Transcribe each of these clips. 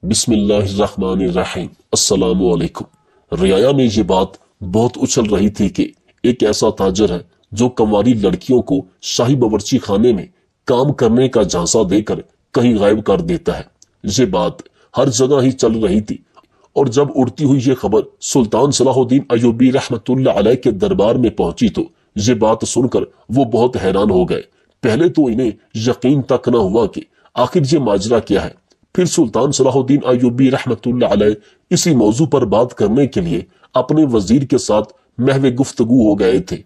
बिस्मिल्लाहिर्रहमानिर्रहीम। अस्सलाम वालेकुम। रियाया में ये बात बहुत उछल रही थी कि एक ऐसा ताजर है जो कंवारी लड़कियों को शाही बावर्ची खाने में काम करने का झांसा देकर कहीं गायब कर देता है। ये बात हर जगह ही चल रही थी और जब उड़ती हुई ये खबर सुल्तान सलाहुद्दीन अय्यूबी रहमतुल्लाह अलैह के दरबार में पहुंची तो ये बात सुनकर वो बहुत हैरान हो गए। पहले तो इन्हें यकीन तक न हुआ कि आखिर ये माजरा क्या है। फिर सुल्तान सलाहुद्दीन अय्यूबी रहमतुल्लाह अलैह इसी मौजू पर बात करने के लिए अपने वजीर के साथ महवे गुफ्तगू हो गए थे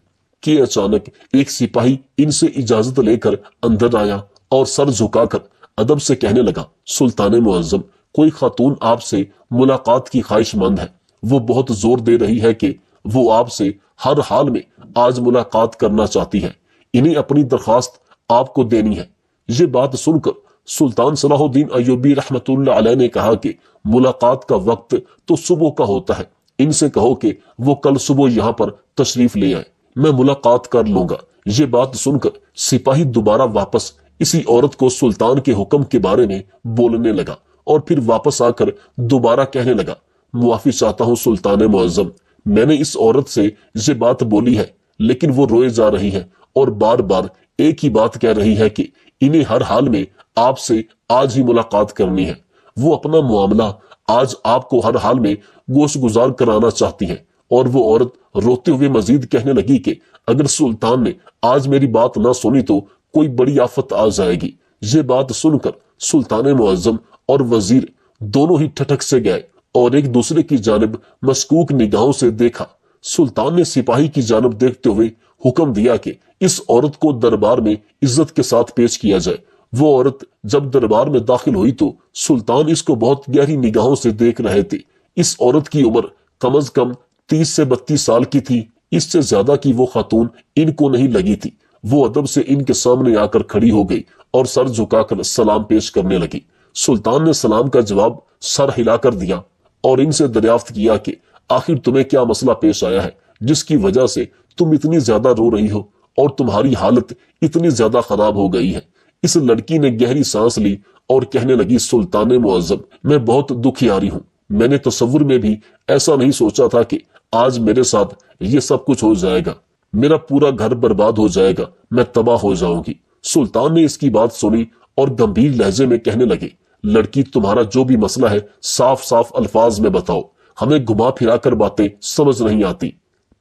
कि अचानक एक सिपाही इनसे इजाजत लेकर अंदर आया और सर झुकाकर अदब से कहने लगा, सुल्तान मुअज्जम, कोई खातून आपसे मुलाकात की ख्वाहिशमंद है। वो बहुत जोर दे रही है कि वो आपसे हर हाल में आज मुलाकात करना चाहती है। इन्हें अपनी दरख्वास्त आपको देनी है। ये बात सुनकर सुल्तान सलाहुद्दीन अय्यूबी रहमतुल्लाह अलैह ने कहा कि मुलाकात का वक्त तो सुबह का होता है, इनसे कहो कि वो कल सुबह यहाँ पर तशरीफ ले आए, मैं मुलाकात कर लूंगा। ये बात सुनकर सिपाही दोबारा वापस इसी औरत को सुल्तान के हुक्म के बारे में बोलने लगा और फिर वापस आकर दोबारा कहने लगा, मुआफी चाहता हूँ सुल्तान मुअज्जम, मैंने इस औरत से ये बात बोली है लेकिन वो रोए जा रही है और बार बार एक ही बात कह रही है कि इन्हें हर हाल में आपसे आज ही मुलाकात करनी है। वो अपना मामला आज आपको हर हाल में गोश गुजार कराना चाहती है। और वो औरत रोते हुए मजीद कहने लगी कि अगर सुल्तान ने आज मेरी बात ना सुनी तो कोई बड़ी आफत आ जाएगी। ये बात सुनकर सुल्तान मुअज्जम और वजीर दोनों ही ठठक से गए और एक दूसरे की जानिब मशकूक निगाहों से देखा। सुल्तान ने सिपाही की जानिब देखते हुए हुक्म दिया कि इस औरत को दरबार में इज्जत के साथ पेश किया जाए। वो औरत जब दरबार में दाखिल हुई तो सुल्तान इसको बहुत गहरी निगाहों से देख रहे थे। इस औरत की उम्र कम अज कम 30 से 32 साल की थी। इससे ज्यादा की वो खातून इनको नहीं लगी थी। वो अदब से इनके सामने आकर खड़ी हो गई और सर झुकाकर सलाम पेश करने लगी। सुल्तान ने सलाम का जवाब सर हिलाकर दिया और इनसे दरियाफ्त किया कि आखिर तुम्हें क्या मसला पेश आया है जिसकी वजह से तुम इतनी ज्यादा रो रही हो और तुम्हारी हालत इतनी ज्यादा खराब हो गई है। इस लड़की ने गहरी सांस ली और कहने लगी, सुल्तान मुअज्जम, मैं बहुत दुखियारी हूँ। मैंने तसव्वुर में भी ऐसा नहीं सोचा था कि आज मेरे साथ ये सब कुछ हो जाएगा। मेरा पूरा घर बर्बाद हो जाएगा, मैं तबाह हो जाऊंगी। सुल्तान ने इसकी बात सुनी और गंभीर लहजे में कहने लगे, लड़की, तुम्हारा जो भी मसला है साफ साफ अल्फाज में बताओ, हमें घुमा फिरा कर बातें समझ नहीं आती।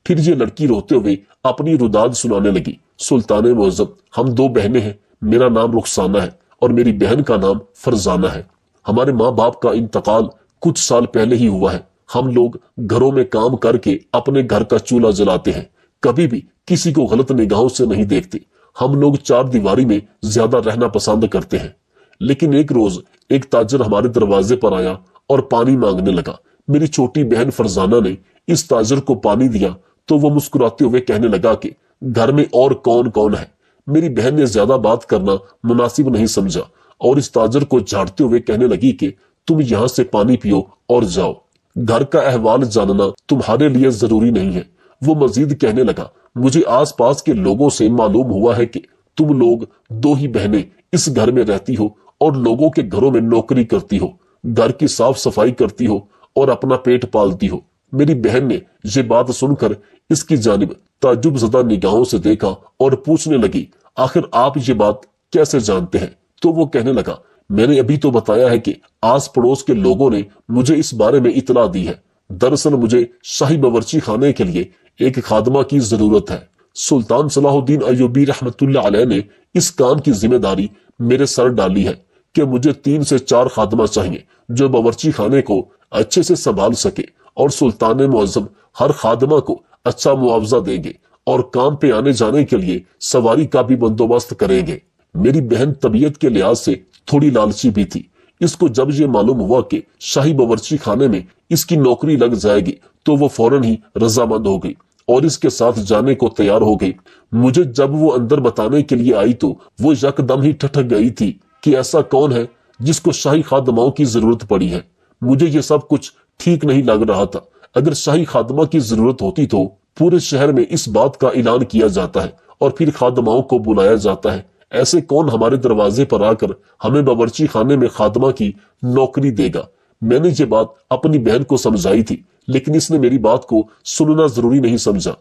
फिर ये लड़की रोते हुए अपनी रुदाद सुनाने लगी, सुल्तान मुअज्जम, हम 2 बहनें हैं। मेरा नाम रुखसाना है और मेरी बहन का नाम फरजाना है। हमारे माँ बाप का इंतकाल कुछ साल पहले ही हुआ है। हम लोग घरों में काम करके अपने घर का चूल्हा जलाते हैं, कभी भी किसी को गलत निगाहों से नहीं देखते। हम लोग 4 दीवारी में ज्यादा रहना पसंद करते हैं। लेकिन एक रोज एक ताजर हमारे दरवाजे पर आया और पानी मांगने लगा। मेरी छोटी बहन फरजाना ने इस ताजर को पानी दिया तो वो मुस्कुराते हुए कहने लगा कि घर में और कौन कौन है। मेरी बहन ने ज्यादा बात करना मुनासिब नहीं समझा और इस ताजर को झाड़ते हुए कहने लगी कि तुम यहाँ से पानी पियो और जाओ, घर का अहवाल जानना तुम्हारे लिए जरूरी नहीं है। वो मजीद कहने लगा, मुझे आसपास के लोगों से मालूम हुआ है कि तुम लोग 2 ही बहनें इस घर में रहती हो और लोगों के घरों में नौकरी करती हो, घर की साफ सफाई करती हो और अपना पेट पालती हो। मेरी बहन ने ये बात सुनकर इसकी जानिब ताज्जुब ज़दा निगाहों से देखा और पूछने लगी, आखिर आप ये बात कैसे जानते हैं? तो वो कहने लगा, मैंने अभी तो बताया है कि आस पड़ोस के लोगों ने मुझे इस बारे में इतला दी है। दरअसल मुझे शाही बावर्ची खाने के लिए एक खादमा की जरूरत है। सुल्तान सलाहुद्दीन अय्यूबी रहमतुल्लाह अलैह ने इस काम की जिम्मेदारी मेरे सर डाली है कि मुझे 3 से 4 खादमा चाहिए जो बावर्ची खाने को अच्छे से संभाल सके और सुल्तान मुअज्जम हर खादमा को अच्छा मुआवजा देंगे और काम पे आने जाने के लिए सवारी का भी बंदोबस्त करेंगे। मेरी बहन तबीयत के लिहाज से थोड़ी लालची भी थी। इसको जब ये मालूम हुआ कि शाही बावर्ची खाने में इसकी नौकरी लग जाएगी तो वो फौरन ही रजामंद हो गई और इसके साथ जाने को तैयार हो गई। मुझे जब वो अंदर बताने के लिए आई तो वो यकदम ही ठठक गई थी कि ऐसा कौन है जिसको शाही खादमाओं की जरूरत पड़ी है। मुझे ये सब कुछ ठीक नहीं लग रहा था। अगर शाही खादमा की जरूरत होती तो पूरे शहर में इस बात का ऐलान किया जाता है और फिर खादमाओं को बुलाया जाता है। ऐसे कौन हमारे दरवाजे पर आकर हमें बावर्ची खाने में खादमा की नौकरी देगा? میں نے یہ بات اپنی بہن کو سمجھائی تھی، لیکن اس نے میری بات کو سننا ضروری نہیں سمجھا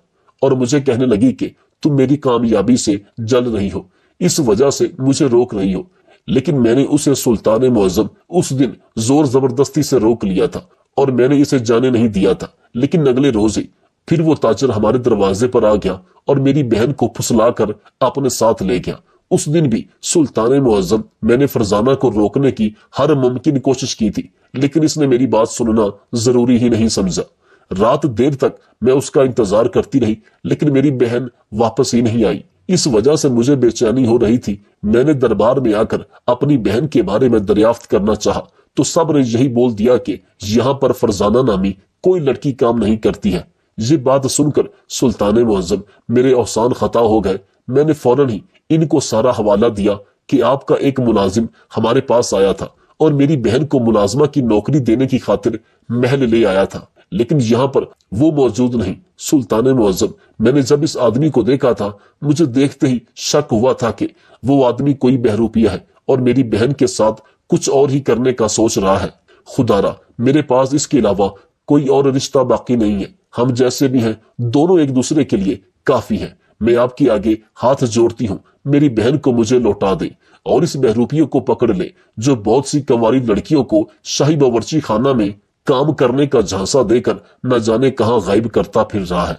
اور مجھے کہنے لگی کہ تم میری کامیابی سے جل رہی ہو، اس وجہ سے مجھے روک رہی ہو۔ لیکن میں نے اسے سلطان معظم اس دن زور زبردستی سے روک لیا تھا اور میں نے اسے جانے نہیں دیا تھا۔ لیکن اگلے روز ہی پھر وہ تاجر ہمارے دروازے پر آ گیا اور میری بہن کو پھسلا کر اپنے ساتھ لے گیا۔ اس دن بھی سلطان معظم میں نے فرزانہ کو روکنے کی ہر ممکن کوشش کی تھی، لیکن اس نے میری بات سننا ضروری ہی نہیں سمجھا۔ رات دیر تک میں اس کا انتظار کرتی رہی، لیکن میری بہن واپس ہی نہیں آئی۔ اس وجہ سے مجھے بے چینی ہو رہی تھی۔ میں نے دربار میں آ کر اپنی بہن کے بارے میں دریافت کرنا چاہا تو سب نے یہی بول دیا کہ یہاں پر فرزانہ نامی کوئی لڑکی کام نہیں کرتی ہے۔ یہ بات سن کر سلطان معظم میرے احسان خطا ہو گئے۔ میں نے فوراً ہی ان کو سارا حوالہ دیا کہ آپ کا ایک ملازم ہمارے پاس آیا تھا اور میری بہن کو ملازمہ کی نوکری دینے کی خاطر محل لے آیا تھا، لیکن یہاں پر وہ موجود نہیں۔ سلطان معظم، میں نے جب اس آدمی کو دیکھا تھا، مجھے دیکھتے ہی شک ہوا تھا کہ وہ آدمی کوئی بہروپیہ ہے اور میری بہن کے ساتھ کچھ اور ہی کرنے کا سوچ رہا ہے۔ خدارا، میرے پاس اس کے علاوہ کوئی اور رشتہ باقی نہیں ہے۔ ہم جیسے بھی ہیں دونوں ایک دوسرے کے لیے کافی ہیں۔ میں آپ کے آگے ہاتھ جوڑتی ہوں، میری بہن کو مجھے لوٹا دیں اور اس بہروپیوں کو پکڑ لیں جو بہت سی کنواری لڑکیوں کو شاہی باورچی خانہ میں کام کرنے کا جھانسا دے کر نہ جانے کہاں غائب کرتا پھر رہا ہے،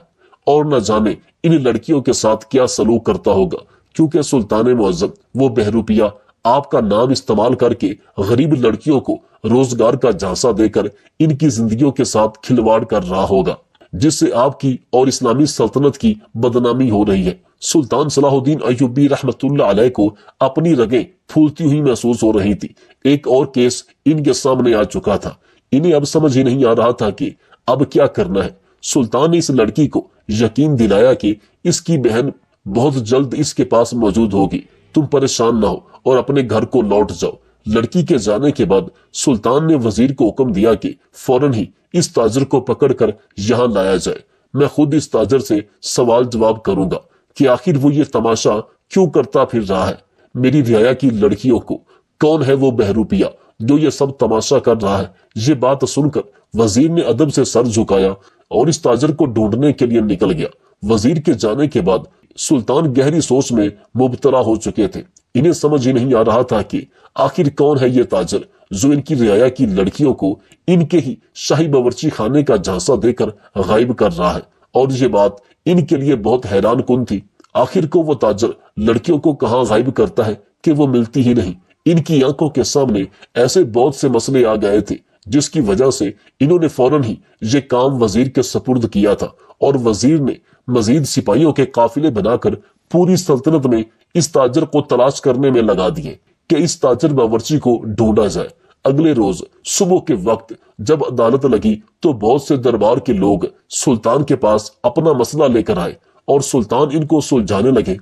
اور نہ جانے ان لڑکیوں کے ساتھ کیا سلوک کرتا ہوگا، کیونکہ سلطان معظم وہ بہروپیہ آپ کا نام استعمال کر کے غریب لڑکیوں کو روزگار کا جھانسا دے کر ان کی زندگیوں کے ساتھ کھلواڑ کر رہا ہوگا، جس سے آپ کی اور اسلامی سلطنت کی بدنامی ہو رہی ہے۔ سلطان صلاح الدین ایوبی رحمت اللہ علیہ کو اپنی رگیں پھولتی ہوئی محسوس ہو رہی تھی۔ ایک اور کیس ان کے سامنے آ چکا تھا۔ انہیں اب سمجھ ہی نہیں آ رہا تھا کہ اب کیا کرنا ہے۔ سلطان نے اس لڑکی کو یقین دلایا کہ اس کی بہن بہت جلد اس کے پاس موجود ہوگی، تم پریشان نہ ہو اور اپنے گھر کو لوٹ جاؤ۔ لڑکی کے جانے کے بعد سلطان نے وزیر کو حکم دیا کہ فوراً ہی اس تاجر کو پکڑ کر یہاں لایا جائے۔ میں خود اس تاجر سے سوال جواب کروں گا کہ آخر وہ یہ تماشا کیوں کرتا پھر رہا ہے۔ میری رعایا کی لڑکیوں کو کون ہے وہ بہروپیہ جو یہ سب تماشا کر رہا ہے؟ یہ بات سن کر وزیر نے ادب سے سر جھکایا اور اس تاجر کو ڈھونڈنے کے لیے نکل گیا۔ وزیر کے جانے کے بعد سلطان گہری سوچ میں مبتلا ہو چکے تھے۔ انہیں سمجھ ہی نہیں آ رہا تھا کہ آخر کون ہے یہ تاجر جو ان کی رعایا کی لڑکیوں کو ان کے ہی شاہی باورچی خانے کا جھانسا دے کر غائب کر رہا ہے، اور یہ بات ان کے لیے بہت حیران کن تھی۔ آخر کو وہ تاجر لڑکیوں کو کہاں غائب کرتا ہے کہ وہ ملتی ہی نہیں۔ ان کی آنکھوں کے سامنے ایسے بہت سے مسئلے آ گئے تھے جس کی وجہ سے انہوں نے فوراً ہی یہ کام وزیر کے سپرد کیا تھا، اور وزیر نے مزید سپاہیوں کے قافلے بنا کر پوری سلطنت میں اس تاجر کو تلاش کرنے میں لگا دیے کہ اس تاجر باورچی کو ڈھونڈا جائے۔ اگلے روز صبح کے وقت جب عدالت لگی تو بہت سے دربار کے لوگ سلطان کے پاس اپنا مسئلہ لے کر آئے اور سلطان ان کو سلجھانے لگے،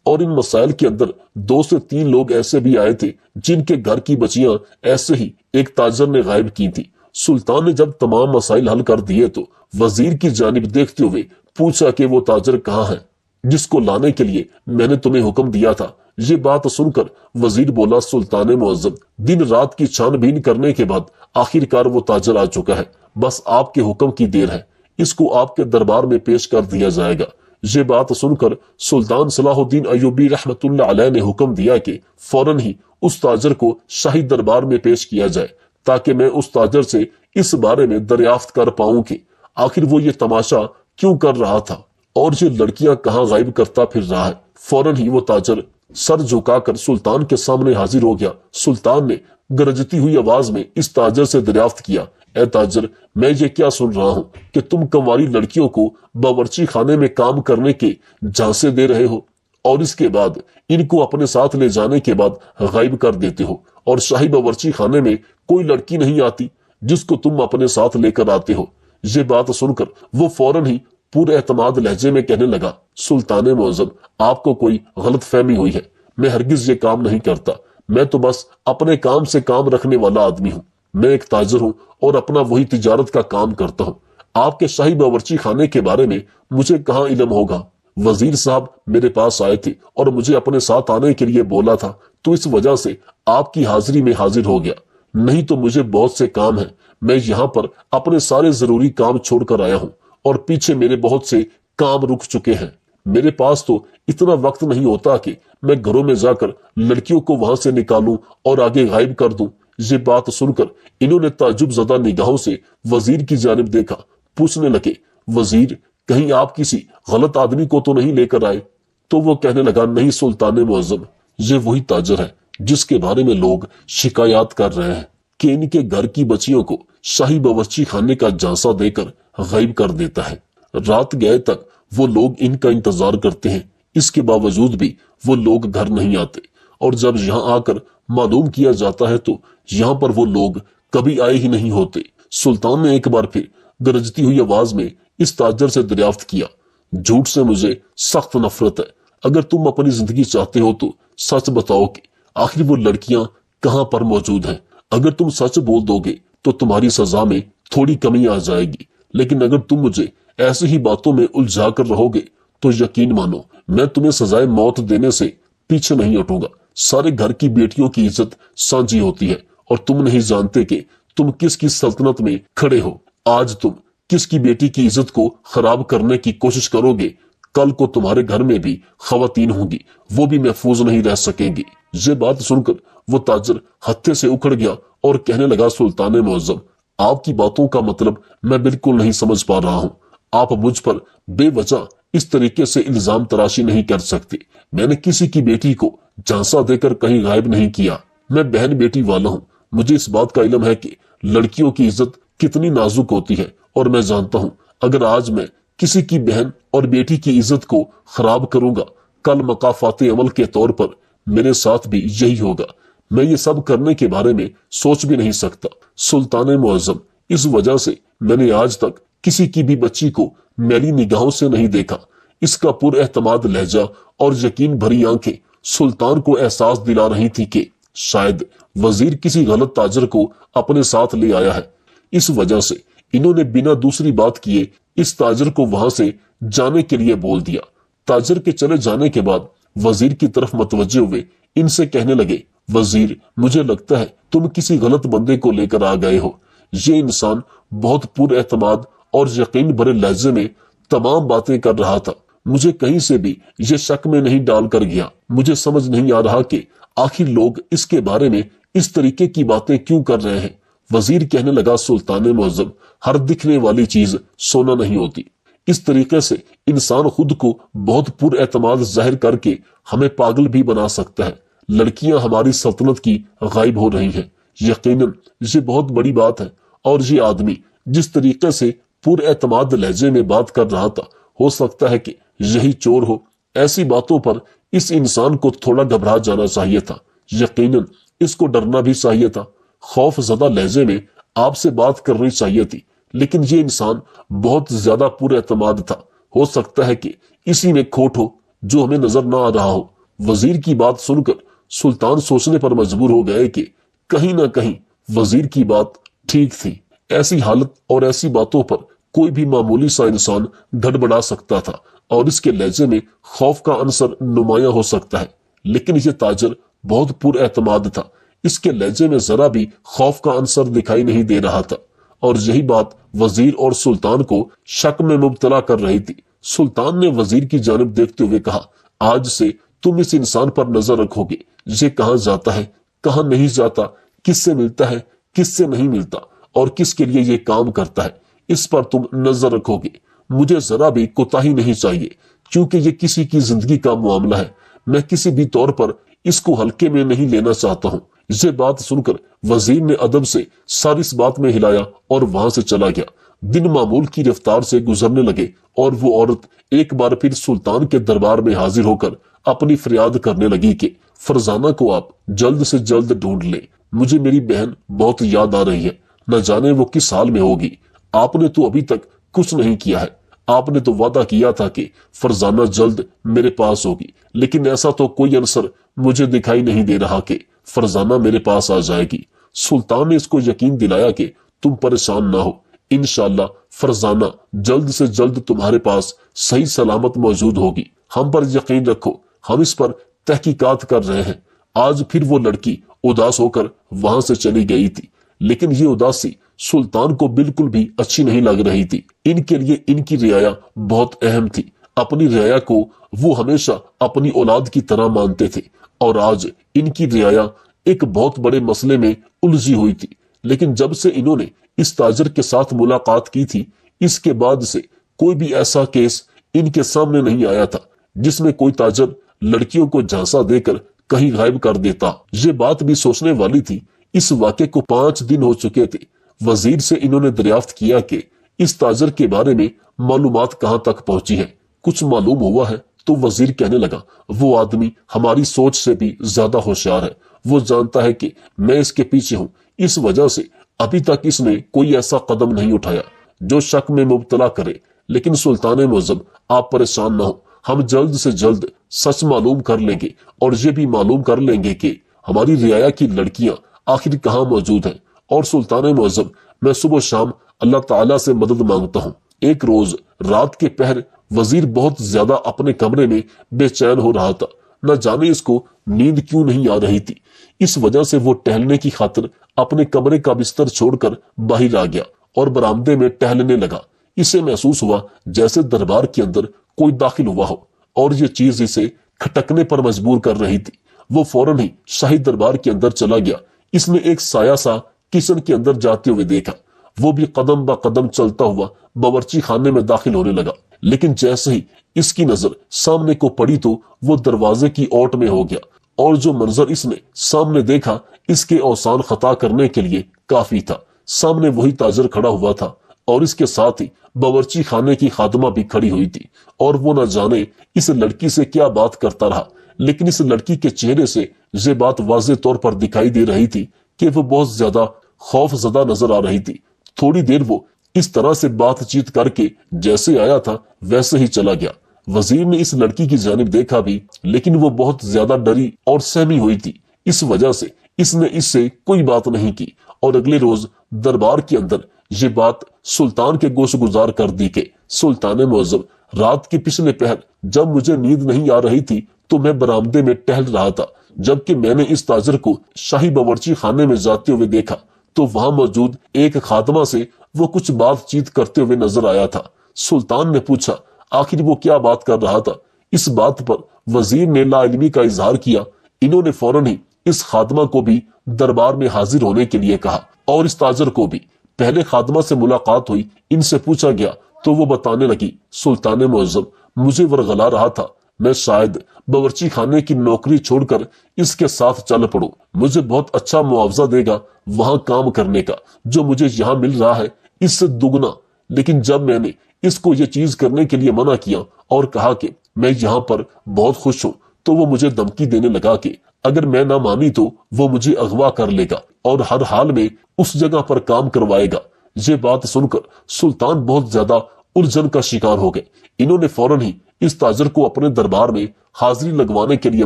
اور ان مسائل کے اندر 2 سے 3 لوگ ایسے بھی آئے تھے جن کے گھر کی بچیاں ایسے ہی ایک تاجر نے غائب کی تھی۔ سلطان نے جب تمام مسائل حل کر دیے تو وزیر کی جانب دیکھتے ہوئے پوچھا کہ وہ تاجر کہاں ہے جس کو لانے کے لیے میں نے تمہیں حکم دیا تھا۔ یہ بات سن کر وزیر بولا، سلطان معظم، دن رات کی چھان بین کرنے کے بعد آخرکار وہ تاجر آ چکا ہے، بس آپ کے حکم کی دیر ہے، اس کو آپ کے دربار میں پیش کر دیا جائے گا۔ یہ بات سن کر سلطان صلاح الدین ایوبی رحمت اللہ علیہ نے حکم دیا کہ فوراً ہی اس تاجر کو شاہی دربار میں پیش کیا جائے تاکہ میں اس تاجر سے اس بارے میں دریافت کر پاؤں کہ آخر وہ یہ تماشا کیوں کر رہا تھا اور یہ لڑکیاں کہاں غائب کرتا پھر رہا ہے۔ فوراً ہی وہ تاجر سر جھکا کر سلطان کے سامنے حاضر ہو گیا۔ سلطان نے گرجتی ہوئی آواز میں اس تاجر سے دریافت کیا، اے تاجر، میں یہ کیا سن رہا ہوں کہ تم کنواری لڑکیوں کو باورچی خانے میں کام کرنے کے جھانسے دے رہے ہو اور اس کے بعد ان کو اپنے ساتھ لے جانے کے بعد غائب کر دیتے ہو، اور شاہی باورچی خانے میں کوئی لڑکی نہیں آتی جس کو تم اپنے ساتھ لے کر آتے ہو۔ یہ بات سن کر وہ فوراً ہی پورے اعتماد لہجے میں کہنے لگا، سلطان معظم، آپ کو کوئی غلط فہمی ہوئی ہے، میں ہرگز یہ کام نہیں کرتا، میں تو بس اپنے کام سے کام رکھنے والا آدمی ہوں، میں ایک تاجر ہوں اور اپنا وہی تجارت کا کام کرتا ہوں، آپ کے شاہی باورچی خانے کے بارے میں مجھے کہاں علم ہوگا؟ وزیر صاحب میرے پاس آئے تھے اور مجھے اپنے ساتھ آنے کے لیے بولا تھا، تو اس وجہ سے آپ کی حاضری میں حاضر ہو گیا۔ नहीं तो मुझे बहुत से काम हैं। मैं यहाँ पर अपने सारे जरूरी काम छोड़ कर आया हूँ और पीछे मेरे बहुत से काम रुक चुके हैं। मेरे पास तो इतना वक्त नहीं होता कि मैं घरों में जाकर लड़कियों को वहां से निकालूं और आगे गायब कर दूं। ये बात सुनकर इन्होंने ताज्जुब ज़दा निगाहों से वजीर की जानिब देखा। पूछने लगे, वजीर, कहीं आप किसी गलत आदमी को तो नहीं लेकर आए? तो वो कहने लगा, नहीं सुल्तान मुअज्जम, ये वही ताजर है जिसके बारे में लोग शिकायत कर रहे हैं कि इनके घर की बच्चियों को शाही बावर्ची खाने का झांसा देकर गायब कर देता है। रात गए तक वो लोग इनका इंतजार करते हैं, इसके बावजूद भी वो लोग घर नहीं आते, और जब यहाँ आकर मालूम किया जाता है तो यहाँ पर वो लोग कभी आए ही नहीं होते। सुल्तान ने एक बार फिर गरजती हुई आवाज में इस ताजर से दरियाफ्त किया, झूठ से मुझे सख्त नफरत है। अगर तुम अपनी जिंदगी चाहते हो तो सच बताओ कि आखिर वो लड़कियां कहाँ पर मौजूद हैं। अगर तुम सच बोल दोगे तो तुम्हारी सजा में थोड़ी कमी आ जाएगी, लेकिन अगर तुम मुझे ऐसी ही बातों में उलझा कर रहोगे तो यकीन मानो मैं तुम्हें सजाए मौत देने से पीछे नहीं हटूंगा। सारे घर की बेटियों की इज्जत सांझी होती है और तुम नहीं जानते कि तुम किसकी सल्तनत में खड़े हो। आज तुम किसकी बेटी की इज्जत को खराब करने की कोशिश करोगे, कल को तुम्हारे घर में भी खवातीन होंगी, वो भी महफूज नहीं रह सकेंगी। ये बात सुनकर वो ताजर हत्थे से उखड़ गया और कहने लगा, सुल्तान मुअज्जम, आपकी बातों का मतलब मैं बिल्कुल नहीं समझ पा रहा हूँ। आप मुझ पर बेवजह इस तरीके से इल्जाम तराशी नहीं कर सकते। मैंने किसी की बेटी को झांसा देकर कहीं गायब नहीं किया। मैं बहन बेटी वाला हूँ। मुझे इस बात का इल्म है कि लड़कियों की इज्जत कितनी नाजुक होती है, और मैं जानता हूँ अगर आज मैं किसी की बहन और बेटी की इज्जत को खराब करूंगा, कल मकाफाते अमल के तौर पर मेरे साथ भी यही होगा। मैं ये सब करने के बारे में सोच भी नहीं सकता। सुल्तान मुअज्जम, इस वजह से मैंने आज तक किसी की भी बच्ची को मेरी निगाहों से नहीं देखा। इसका पुरएतमाद लहजा और यकीन भरी आंखें सुल्तान को एहसास दिला रही थी कि शायद वजीर किसी गलत ताजर को अपने साथ ले आया है। इस वजह से इन्होंने बिना दूसरी बात किए इस ताजर को वहां से जाने के लिए बोल दिया। ताजर के चले जाने के बाद वजीर की तरफ मतवज्जे हुए इनसे कहने लगे, वजीर, मुझे लगता है तुम किसी गलत बंदे को लेकर आ गए हो। ये इंसान बहुत पुरएतमाद और यकीन भरे लहजे में तमाम बातें कर रहा था। मुझे कहीं से भी ये शक में नहीं डाल कर गया। मुझे समझ नहीं आ रहा कि आखिर लोग इसके बारे में इस तरीके की बातें क्यों कर रहे हैं। वजीर कहने लगा, सुल्तान मुअज्जम, हर दिखने वाली चीज सोना नहीं होती। इस तरीके से इंसान खुद को बहुत पुरएतमाद जाहिर करके हमें पागल भी बना सकता है। लड़कियां हमारी सल्तनत की गायब हो रही हैं, यकीनन ये बहुत बड़ी बात है। और ये आदमी जिस तरीके से पुरएतमाद लहजे में बात कर रहा था, हो सकता है कि यही चोर हो। ऐसी बातों पर इस इंसान को थोड़ा घबरा जाना चाहिए था। यकीनन इसको डरना भी चाहिए था। खौफ ज़दा लहजे में आपसे बात करनी चाहिए थी, लेकिन ये इंसान बहुत ज्यादा पुरएतमाद था। हो सकता है कि इसी में खोट हो जो हमें नजर ना आ रहा हो। वजीर की बात सुनकर सुल्तान सोचने पर मजबूर हो गए कि कहीं ना कहीं वजीर की बात ठीक थी। ऐसी हालत और ऐसी बातों पर कोई भी मामूली सा इंसान गड़बड़ा सकता था और इसके लहजे में खौफ का अंसर नुमाया हो सकता है। लेकिन यह ताजर बहुत पुरएतमाद था, इसके लहजे में जरा भी खौफ का अंसर दिखाई नहीं दे रहा था, और यही बात वजीर और सुल्तान को शक में मुब्तला कर रही थी। सुल्तान ने वजीर की जानिब देखते हुए कहा, आज से तुम इस इंसान पर नजर रखोगे। ये कहाँ जाता है, कहाँ नहीं जाता, किससे मिलता है, किससे नहीं मिलता, और किसके लिए ये काम करता है, इस पर तुम नजर रखोगे। मुझे जरा भी कोताही नहीं चाहिए, क्योंकि ये किसी की जिंदगी का मामला है। मैं किसी भी तौर पर इसको हल्के में नहीं लेना चाहता हूँ। ये बात सुनकर वजीर ने अदब से सारी इस बात में हिलाया और वहां से चला गया। दिन मामूल की रफ्तार से गुजरने लगे और वो औरत एक बार फिर सुल्तान के दरबार में हाजिर होकर अपनी फरियाद करने लगी कि फरजाना को आप जल्द से जल्द ढूंढ ले। मुझे मेरी बहन बहुत याद आ रही है, न जाने वो किस हाल में होगी। आपने तो अभी तक कुछ नहीं किया है। आपने तो वादा किया था कि फरजाना जल्द मेरे पास होगी, लेकिन ऐसा तो कोई अंसर मुझे दिखाई नहीं दे रहा कि फरजाना मेरे पास आ जाएगी। सुल्तान ने इसको यकीन दिलाया कि तुम परेशान ना हो, इंशाअल्लाह फरजाना जल्द से जल्द तुम्हारे पास सही सलामत मौजूद होगी। हम पर यकीन रखो, हम इस पर तहकीकात कर रहे हैं। आज फिर वो लड़की उदास होकर वहां से चली गई थी, लेकिन ये उदासी सुल्तान को बिल्कुल भी अच्छी नहीं लग रही थी। इनके लिए इनकी रियाया बहुत अहम थी। अपनी रियाया को वो हमेशा अपनी औलाद की तरह मानते थे और आज इनकी रियाया एक बहुत बड़े मसले में उलझी हुई थी। लेकिन जब से इन्होंने इस ताजर के साथ मुलाकात की थी, इसके बाद से कोई भी ऐसा केस इनके सामने नहीं आया था जिसमें कोई ताजर लड़कियों को झांसा देकर कहीं गायब कर देता। ये बात भी सोचने वाली थी। इस वाक़े को 5 दिन हो चुके थे। वजीर से इन्होंने दरियाफ्त किया कि इस ताजर के बारे में मालूमात कहां तक पहुंची है। कुछ मालूम हुआ है? तो वजीर कहने लगा, वो आदमी हमारी सोच से भी ज्यादा होशियार है। वो जानता है कि मैं इसके पीछे हूं, इस वजह से अभी तक इसने कोई ऐसा कदम नहीं उठाया जो शक में मुब्तला करे। लेकिन सुल्तान मुअज़्ज़म, आप परेशान न हो, हम जल्द से जल्द सच मालूम कर लेंगे और ये भी मालूम कर लेंगे कि हमारी रियाया की लड़कियां आखिर कहाँ मौजूद हैं। और सुल्तान मुअज़्ज़म, मैं सुबह शाम अल्लाह ताला से मदद मांगता हूँ। एक रोज रात के पहर वजीर बहुत ज्यादा अपने कमरे में बेचैन हो रहा था। न जाने इसको नींद क्यों नहीं आ रही थी। इस वजह से वो टहलने की खातिर अपने कमरे का बिस्तर छोड़कर बाहर आ गया और बरामदे में टहलने लगा। इसे महसूस हुआ जैसे दरबार के अंदर कोई दाखिल हुआ हो और ये चीज इसे खटकने पर मजबूर कर रही थी। वो फौरन ही शाही दरबार के अंदर चला गया। इसने एक साया सा किचन के अंदर जाते हुए देखा। वो भी कदम ब कदम चलता हुआ बावर्ची खाने में दाखिल होने लगा। लेकिन जैसे ही इसकी नजर सामने को पड़ी तो वो दरवाजे की ओट में हो गया और जो मंजर इसने सामने देखा इसके औसान खता करने के लिए काफी था। सामने वही ताजर खड़ा हुआ था और इसके साथ ही बावर्ची खाने की खादमा भी खड़ी हुई थी और वो न जाने इस लड़की से क्या बात करता रहा। लेकिन इस लड़की के चेहरे से ये बात वाज़ेह तौर पर दिखाई दे रही थी कि वो बहुत ज्यादा खौफजदा नजर आ रही थी। थोड़ी देर वो इस तरह से बातचीत करके जैसे आया था वैसे ही चला गया। वजीर ने इस लड़की की जानिब देखा भी, लेकिन वो बहुत ज्यादा डरी और सहमी हुई थी। इस वजह से इसने इससे कोई बात नहीं की और अगले रोज दरबार के अंदर ये बात सुल्तान के गोश गुजार कर दी कि सुल्तान मुअज़्ज़म, रात के पिछले पहर जब मुझे नींद नहीं आ रही थी तो मैं बरामदे में टहल रहा था, जबकि मैंने इस ताजर को शाही बावर्ची खाने में जाते हुए देखा तो वहां मौजूद एक खादमा से वो कुछ बातचीत करते हुए नजर आया था। सुल्तान ने पूछा आखिर वो क्या बात कर रहा था। इस बात पर वजीर ने लाइल्मी का इजहार किया। इन्होंने फौरन ही इस खादमा को भी दरबार में हाजिर होने के लिए कहा और इस ताजर को भी। पहले खादमा से मुलाकात हुई, इनसे पूछा गया तो वो बताने लगी, सुल्तान मुअज़्ज़म, मुझे वरगला रहा था, मैं शायद बावर्ची खाने की नौकरी छोड़कर इसके साथ चल पड़ूं। मुझे बहुत अच्छा मुआवजा देगा वहां काम करने का, जो मुझे यहाँ मिल रहा है इससे दुगना। लेकिन जब मैंने इसको ये चीज करने के लिए मना किया और कहा कि मैं यहाँ पर बहुत खुश हूँ, तो वो मुझे धमकी देने लगा कि अगर मैं ना मानी तो वो मुझे अगवा कर लेगा और हर हाल में उस जगह पर काम करवाएगा। ये बात सुनकर सुल्तान बहुत ज्यादा उलझन का शिकार हो गए। इन्होंने फौरन ही इस ताजर को अपने दरबार में हाजिरी लगवाने के लिए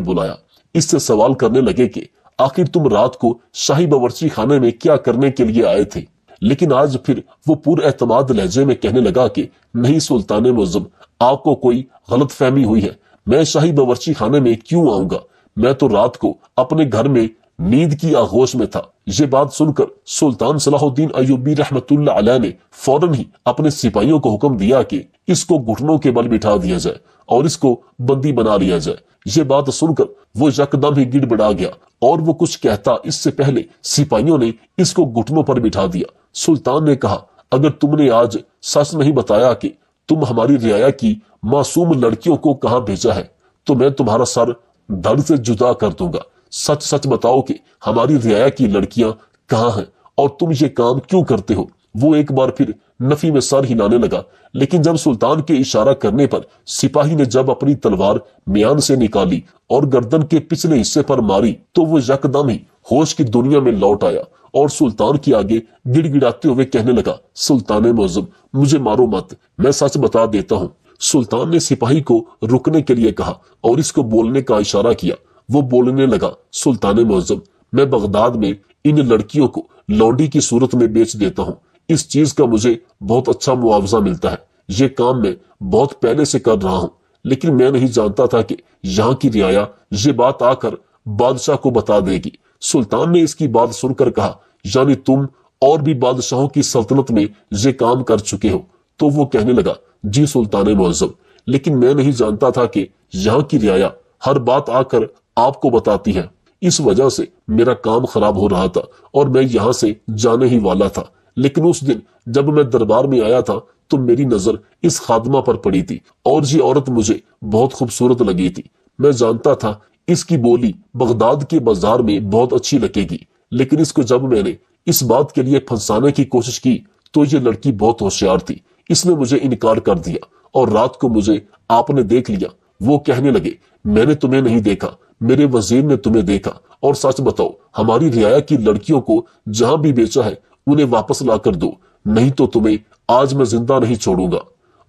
बुलाया। इससे सवाल करने लगे कि आखिर तुम रात को शाही बावर्ची खाने में क्या करने के लिए आए थे। लेकिन आज फिर वो पूरे एतमाद लहजे में कहने लगा कि नहीं सुल्तान मुअज़्ज़म, आपको कोई गलत फहमी हुई है। मैं शाही बावर्ची खाने में क्यों आऊंगा? मैं तो रात को अपने घर में नींद की आगोश में था। ये बात सुनकर सुल्तान सलाहुद्दीन अय्यूबी रहमतुल्लाह अलैह ने फौरन ही अपने सिपाहियों को हुक्म दिया कि इसको घुटनों के बल बिठा दिया जाए और इसको बंदी बना लिया जाए। ये बात सुनकर वो यकदम ही गिड़बड़ा गया और वो कुछ कहता इससे पहले सिपाहियों ने इसको घुटनों पर बिठा दिया। सुल्तान ने कहा, अगर तुमने आज सच नहीं बताया कि तुम हमारी रियाया की मासूम लड़कियों को कहां भेजा है तो मैं तुम्हारा सर धड़ से जुदा कर दूंगा। सच सच बताओ कि हमारी रियाया की लड़कियां कहां हैं और तुम ये काम क्यों करते हो। वो एक बार फिर नफी में सर हिलाने लगा, लेकिन जब सुल्तान के इशारा करने पर सिपाही ने जब अपनी तलवार म्यान से निकाली और गर्दन के पिछले हिस्से पर मारी तो वो यकदम ही होश की दुनिया में लौट आया और सुल्तान के आगे गिड़गिड़ाते हुए कहने लगा, सुल्तान मुअज़्ज़म, मुझे मारो मत, मैं सच बता देता हूँ। सुल्तान ने सिपाही को रुकने के लिए कहा और इसको बोलने का इशारा किया। वो बोलने लगा, सुल्तान मुअज़्ज़म, मैं बगदाद में इन लड़कियों को लौंडी की सूरत में बेच देता हूँ। इस चीज का मुझे बहुत अच्छा मुआवजा मिलता है। ये काम मैं बहुत पहले से कर रहा हूँ, लेकिन मैं नहीं जानता था कि यहाँ की रियाया ये बात आकर बादशाह को बता देगी। सुल्तान ने इसकी बात सुनकर कहा, यानी तुम और भी बादशाहों की सल्तनत में ये काम कर चुके हो? तो वो कहने लगा, जी सुल्तान मुअज्जम, लेकिन मैं नहीं जानता था कि यहाँ की रियाया हर बात आकर आपको बताती है। इस वजह से मेरा काम खराब हो रहा था और मैं यहाँ से जाने ही वाला था। लेकिन उस दिन जब मैं दरबार में आया था तो मेरी नजर इस खादमा पर पड़ी थी और ये औरत मुझे बहुत खूबसूरत लगी थी। मैं जानता था इसकी बोली बगदाद के बाजार में बहुत अच्छी लगेगी, लेकिन इसको जब मैंने इस बात के लिए फंसाने की कोशिश की तो ये लड़की बहुत होशियार थी। इसने मुझे इनकार कर दिया और रात को मुझे आपने देख लिया। वो कहने लगे, मैंने तुम्हें नहीं देखा, मेरे वजीर ने तुम्हें देखा, और सच बताओ हमारी रियाया की लड़कियों को जहां भी बेचा है उन्हें वापस ला कर दो, नहीं तो तुम्हें आज मैं जिंदा नहीं छोड़ूंगा।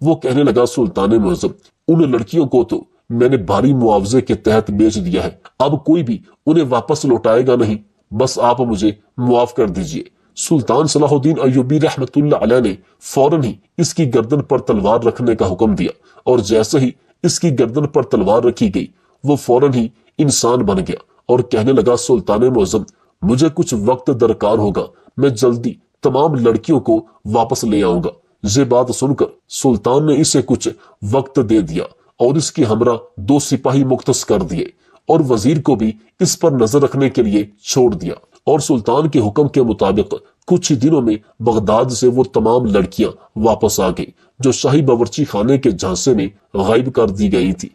वो कहने लगा, सुल्तान मुअज्जम, उन लड़कियों को तो मैंने भारी मुआवजे के तहत बेच दिया है, अब कोई भी उन्हें वापस लौटाएगा नहीं, बस आप मुझे मुआफ कर दीजिए। सुल्तान सलाहुद्दीन अय्यूबी रहमतुल्लाह अलैह ने फौरन ही इसकी गर्दन पर तलवार रखने का हुक्म दिया, और जैसे ही इसकी गर्दन पर तलवार रखी गई वो फौरन ही इंसान बन गया और कहने लगा, सुल्तान मुअज्जम, मुझे कुछ वक्त दरकार होगा, मैं जल्दी तमाम लड़कियों को वापस ले आऊंगा। ये बात सुनकर सुल्तान ने इसे कुछ वक्त दे दिया और इसके हमरा 2 सिपाही मुख्तस कर दिए और वजीर को भी इस पर नजर रखने के लिए छोड़ दिया। और सुल्तान के हुक्म के मुताबिक कुछ ही दिनों में बगदाद से वो तमाम लड़कियां वापस आ गई जो शाही बावर्ची खाने के झांसे में गायब कर दी गई थी।